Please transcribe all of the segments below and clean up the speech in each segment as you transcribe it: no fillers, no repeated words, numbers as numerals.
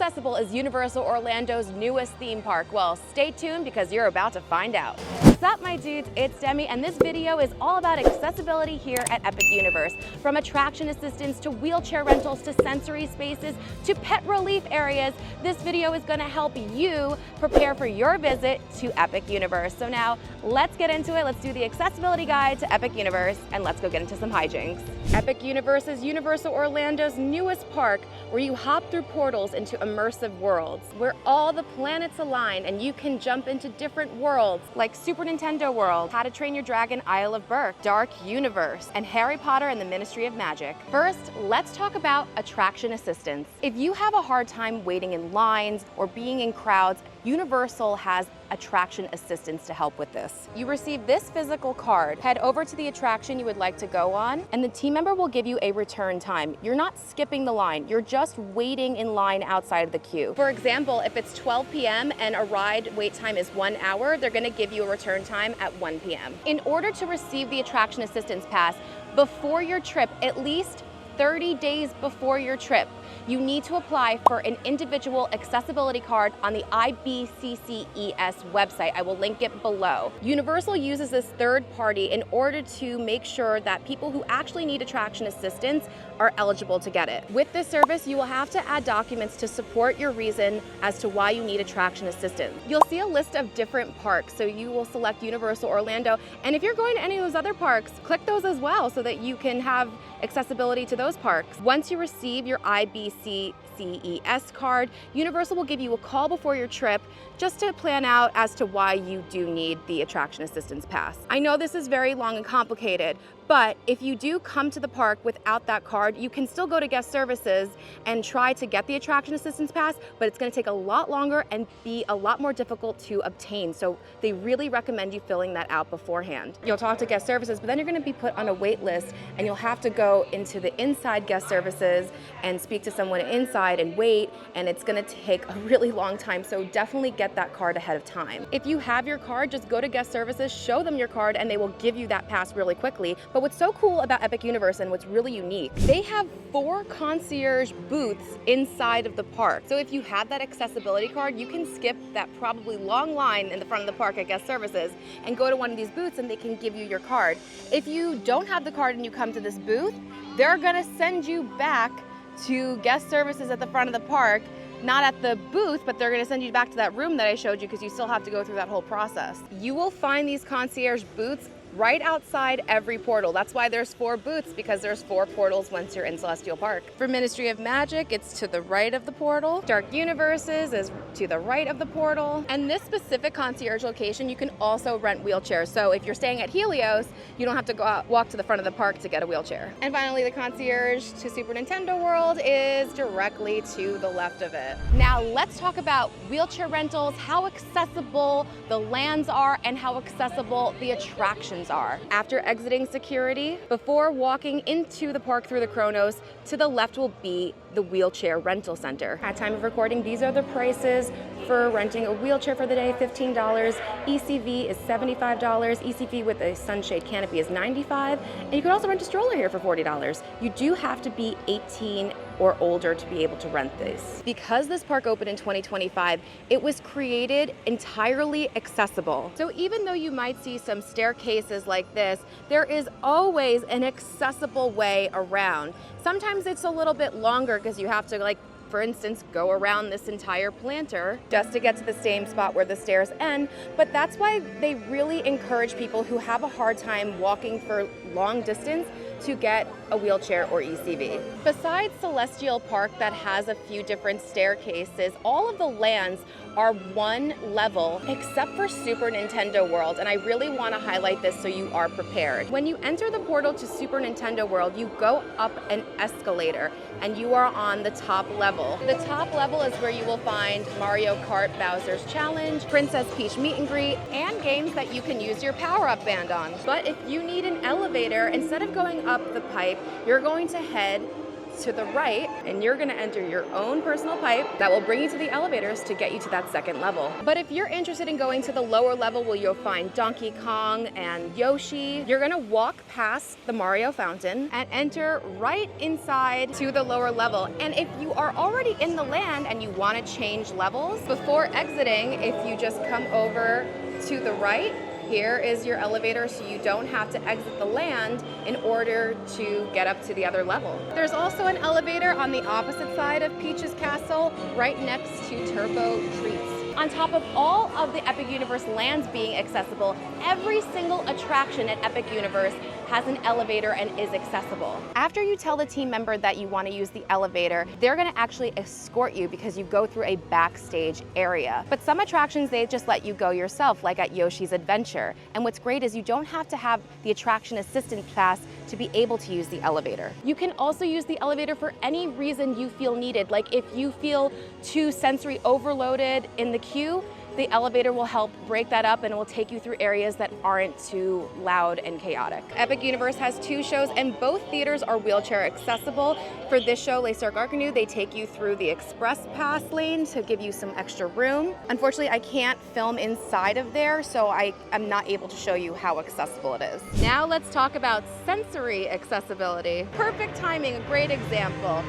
accessible is Universal Orlando's newest theme park? Well, stay tuned because you're about to find out. What's up, my dudes? It's Demi, and this video is all about accessibility here at Epic Universe. From attraction assistance to wheelchair rentals to sensory spaces to pet relief areas, this video is going to help you prepare for your visit to Epic Universe. So now, let's get into it. Let's do the accessibility guide to Epic Universe, and let's go get into some hijinks. Epic Universe is Universal Orlando's newest park, where you hop through portals into immersive worlds, where all the planets align and you can jump into different worlds like Super Nintendo World, How to Train Your Dragon Isle of Berk, Dark Universe, and Harry Potter and the Ministry of Magic. First, let's talk about attraction assistance. If you have a hard time waiting in lines or being in crowds, Universal has attraction assistance to help with this. You receive this physical card, head over to the attraction you would like to go on, and the team member will give you a return time. You're not skipping the line, you're just waiting in line outside of the queue. For example, if it's 12 p.m. and a ride wait time is 1 hour, they're gonna give you a return time at 1 p.m. In order to receive the attraction assistance pass before your trip, at least 30 days before your trip, you need to apply for an individual accessibility card on the IBCCES website. I will link it below. Universal uses this third party in order to make sure that people who actually need attraction assistance are eligible to get it. With this service, you will have to add documents to support your reason as to why you need attraction assistance. You'll see a list of different parks, so you will select Universal Orlando, and if you're going to any of those other parks, click those as well so that you can have accessibility to those parks. Once you receive your IBCCES card, Universal will give you a call before your trip just to plan out as to why you do need the attraction assistance pass. I know this is very long and complicated, but if you do come to the park without that card, you can still go to guest services and try to get the attraction assistance pass, but it's gonna take a lot longer and be a lot more difficult to obtain. So they really recommend you filling that out beforehand. You'll talk to guest services, but then you're gonna be put on a wait list and you'll have to go into the inside guest services and speak to someone inside and wait, and it's gonna take a really long time. So definitely get that card ahead of time. If you have your card, just go to guest services, show them your card, and they will give you that pass really quickly. But what's so cool about Epic Universe and what's really unique, they have 4 concierge booths inside of the park. So if you have that accessibility card, you can skip that probably long line in the front of the park at guest services and go to one of these booths and they can give you your card. If you don't have the card and you come to this booth, they're gonna send you back to guest services at the front of the park, not at the booth, but they're gonna send you back to that room that I showed you because you still have to go through that whole process. You will find these concierge booths right outside every portal. That's why there's 4 booths, because there's 4 portals once you're in Celestial Park. For Ministry of Magic, it's to the right of the portal. Dark Universes is to the right of the portal. And this specific concierge location, you can also rent wheelchairs. So if you're staying at Helios, you don't have to go out, walk to the front of the park to get a wheelchair. And finally, the concierge to Super Nintendo World is directly to the left of it. Now let's talk about wheelchair rentals, how accessible the lands are, and how accessible the attractions are. After exiting security, before walking into the park through the Chronos, to the left will be the wheelchair rental center. At time of recording, these are the prices for renting a wheelchair for the day: $15, ECV is $75, ECV with a sunshade canopy is $95, and you can also rent a stroller here for $40. You do have to be 18 or older to be able to rent this. Because this park opened in 2025, it was created entirely accessible. So even though you might see some staircases like this, there is always an accessible way around. Sometimes it's a little bit longer because you have to, like, for instance, go around this entire planter just to get to the same spot where the stairs end. But that's why they really encourage people who have a hard time walking for long distance to get a wheelchair or ECV. Besides Celestial Park that has a few different staircases, all of the lands are one level except for Super Nintendo World, and I really want to highlight this so you are prepared. When you enter the portal to Super Nintendo World, you go up an escalator and you are on the top level. The top level is where you will find Mario Kart Bowser's Challenge, Princess Peach Meet and Greet, and games that you can use your power-up band on. But if you need an elevator, instead of going up the pipe, you're going to head to the right, and you're gonna enter your own personal pipe that will bring you to the elevators to get you to that second level. But if you're interested in going to the lower level where you'll find Donkey Kong and Yoshi, you're gonna walk past the Mario fountain and enter right inside to the lower level. And if you are already in the land and you wanna change levels, before exiting, if you just come over to the right, here is your elevator, so you don't have to exit the land in order to get up to the other level. There's also an elevator on the opposite side of Peach's Castle, right next to Turbo Treats. On top of all of the Epic Universe lands being accessible, every single attraction at Epic Universe has an elevator and is accessible. After you tell the team member that you want to use the elevator, they're going to actually escort you because you go through a backstage area. But some attractions, they just let you go yourself, like at Yoshi's Adventure. And what's great is you don't have to have the attraction assistant pass to be able to use the elevator. You can also use the elevator for any reason you feel needed. Like if you feel too sensory overloaded in the queue, the elevator will help break that up and it will take you through areas that aren't too loud and chaotic. Epic Universe has 2 shows and both theaters are wheelchair accessible. For this show, Les Cirque Arcanu, they take you through the express pass lane to give you some extra room. Unfortunately, I can't film inside of there, so I am not able to show you how accessible it is. Now let's talk about sensory accessibility. Perfect timing, a great example.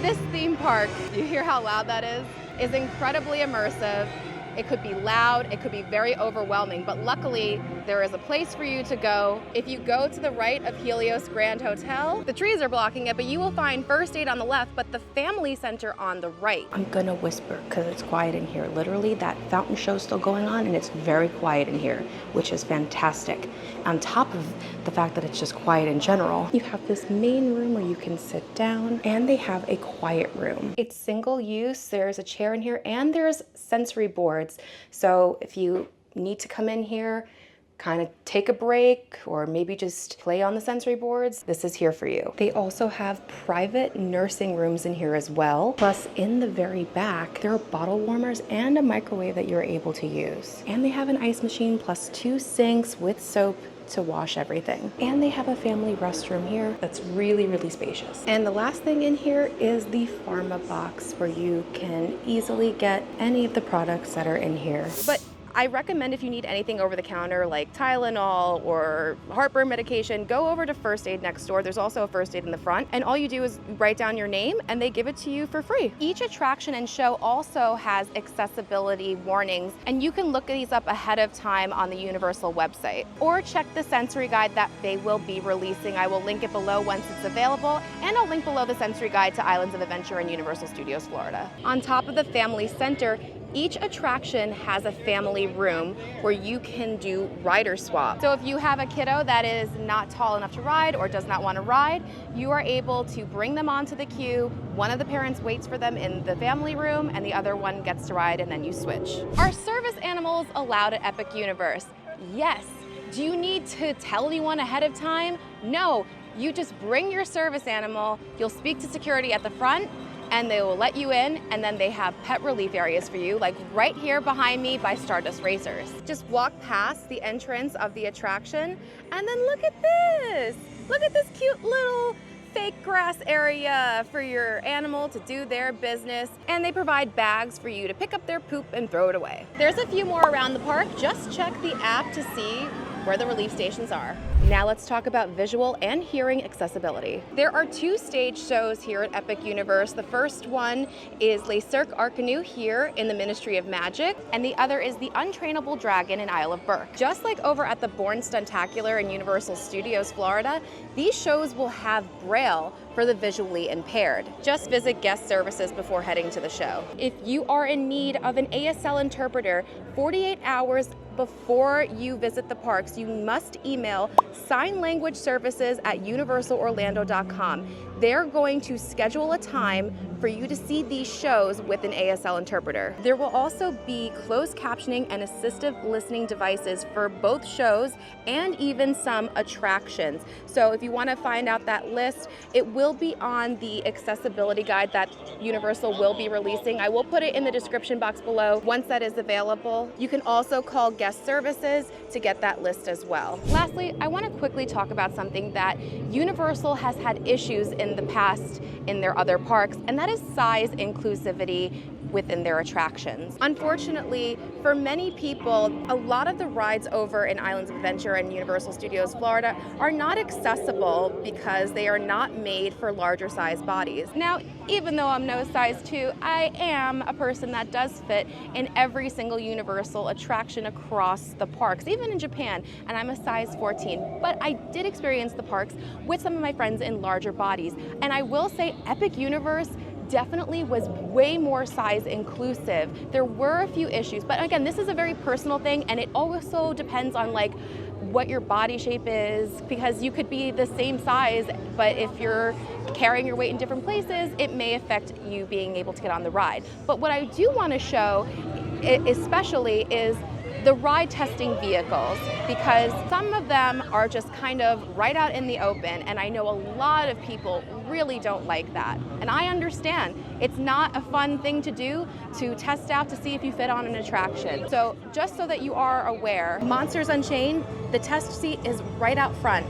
This theme park, do you hear how loud that is incredibly immersive. It could be loud, it could be very overwhelming, but luckily there is a place for you to go. If you go to the right of Helios Grand Hotel, the trees are blocking it, but you will find First Aid on the left, but the Family Center on the right. I'm gonna whisper because it's quiet in here. Literally, that fountain show's still going on and it's very quiet in here, which is fantastic. On top of the fact that it's just quiet in general, you have this main room where you can sit down, and they have a quiet room. It's single use, there's a chair in here, and there's sensory boards. So if you need to come in here, kind of take a break, or maybe just play on the sensory boards, this is here for you. They also have private nursing rooms in here as well. Plus, in the very back, there are bottle warmers and a microwave that you're able to use. And they have an ice machine plus 2 sinks with soap to wash everything. And they have a family restroom here that's really, really spacious. And the last thing in here is the pharma box where you can easily get any of the products that are in here. But I recommend if you need anything over the counter like Tylenol or heartburn medication, go over to First Aid next door. There's also a First Aid in the front, and all you do is write down your name and they give it to you for free. Each attraction and show also has accessibility warnings, and you can look these up ahead of time on the Universal website, or check the sensory guide that they will be releasing. I will link it below once it's available, and I'll link below the sensory guide to Islands of Adventure and Universal Studios Florida. On top of the Family Center, each attraction has a family room where you can do rider swap. So if you have a kiddo that is not tall enough to ride or does not want to ride, you are able to bring them onto the queue. One of the parents waits for them in the family room and the other one gets to ride, and then you switch. Are service animals allowed at Epic Universe? Yes. Do you need to tell anyone ahead of time? No. You just bring your service animal, you'll speak to security at the front, and they will let you in, and then they have pet relief areas for you, like right here behind me by Stardust Racers. Just walk past the entrance of the attraction, and then look at this! Look at this cute little fake grass area for your animal to do their business, and they provide bags for you to pick up their poop and throw it away. There's a few more around the park. Just check the app to see where the relief stations are. Now let's talk about visual and hearing accessibility. There are 2 stage shows here at Epic Universe. The first one is Les Cirque Arcanu here in the Ministry of Magic, and the other is the Untrainable Dragon in Isle of Burke. Just like over at the Born Stuntacular in Universal Studios Florida, these shows will have Braille for the visually impaired. Just visit guest services before heading to the show. If you are in need of an ASL interpreter, 48 hours before you visit the parks, you must email signlanguageservices@universalorlando.com. They're going to schedule a time for you to see these shows with an ASL interpreter. There will also be closed captioning and assistive listening devices for both shows and even some attractions. So if you want to find out that list, it will be on the accessibility guide that Universal will be releasing. I will put it in the description box below once that is available. You can also call guest services to get that list as well. Lastly, I want to quickly talk about something that Universal has had issues in the past in their other parks, and that is size inclusivity within their attractions. Unfortunately, for many people, a lot of the rides over in Islands of Adventure and Universal Studios Florida are not accessible because they are not made for larger size bodies. Now, even though I'm no size 2, I am a person that does fit in every single Universal attraction across the parks, even in Japan, and I'm a size 14. But I did experience the parks with some of my friends in larger bodies, and I will say Epic Universe definitely was way more size inclusive. There were a few issues, but again, this is a very personal thing, and it also depends on like what your body shape is, because you could be the same size, but if you're carrying your weight in different places, it may affect you being able to get on the ride. But what I do want to show especially is the ride testing vehicles, because some of them are just kind of right out in the open, and I know a lot of people really don't like that. And I understand. It's not a fun thing to do, to test out to see if you fit on an attraction. So just so that you are aware, Monsters Unchained, the test seat is right out front.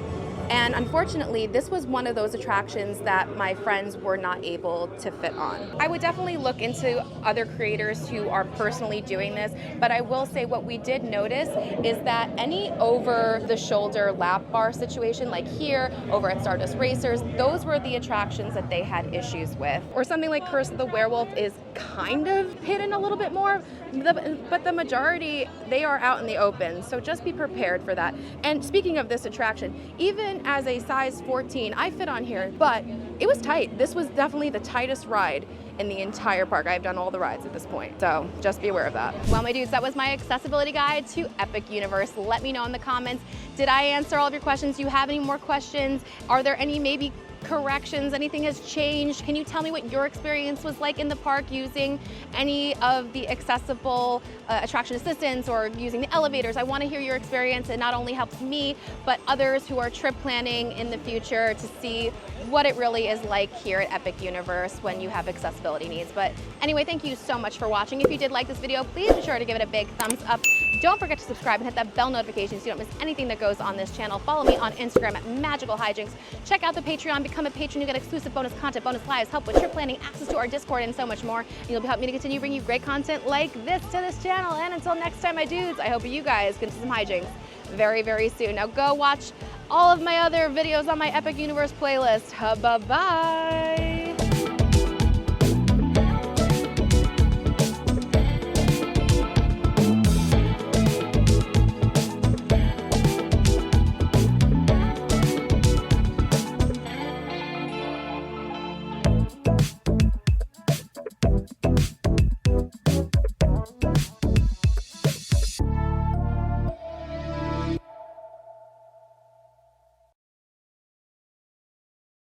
And unfortunately, this was one of those attractions that my friends were not able to fit on. I would definitely look into other creators who are personally doing this, but I will say what we did notice is that any over-the-shoulder lap bar situation, like here, over at Stardust Racers, those were the attractions that they had issues with. Or something like Curse of the Werewolf is kind of hidden a little bit more, but the majority, they are out in the open, so just be prepared for that. And speaking of this attraction, even as a size 14, I fit on here, but it was tight. This was definitely the tightest ride in the entire park. I've done all the rides at this point, so just be aware of that. Well, my dudes, that was my accessibility guide to Epic Universe. Let me know in the comments, did I answer all of your questions? Do you have any more questions? Are there any maybe corrections? Anything has changed? Can you tell me what your experience was like in the park using any of the accessible attraction assistants or using the elevators? I want to hear your experience. It not only helps me, but others who are trip planning in the future to see what it really is like here at Epic Universe when you have accessibility needs. But anyway, thank you so much for watching. If you did like this video, please be sure to give it a big thumbs up. Don't forget to subscribe and hit that bell notification so you don't miss anything that goes on this channel. Follow me on Instagram at Magical Hijinx. Check out the Patreon, become a patron, you get exclusive bonus content, bonus lives, help with trip planning, access to our Discord, and so much more. And you'll be helping me to continue bringing you great content like this to this channel. And until next time, my dudes, I hope you guys get to some hijinks very, very soon. Now go watch all of my other videos on my Epic Universe playlist. Bye-bye.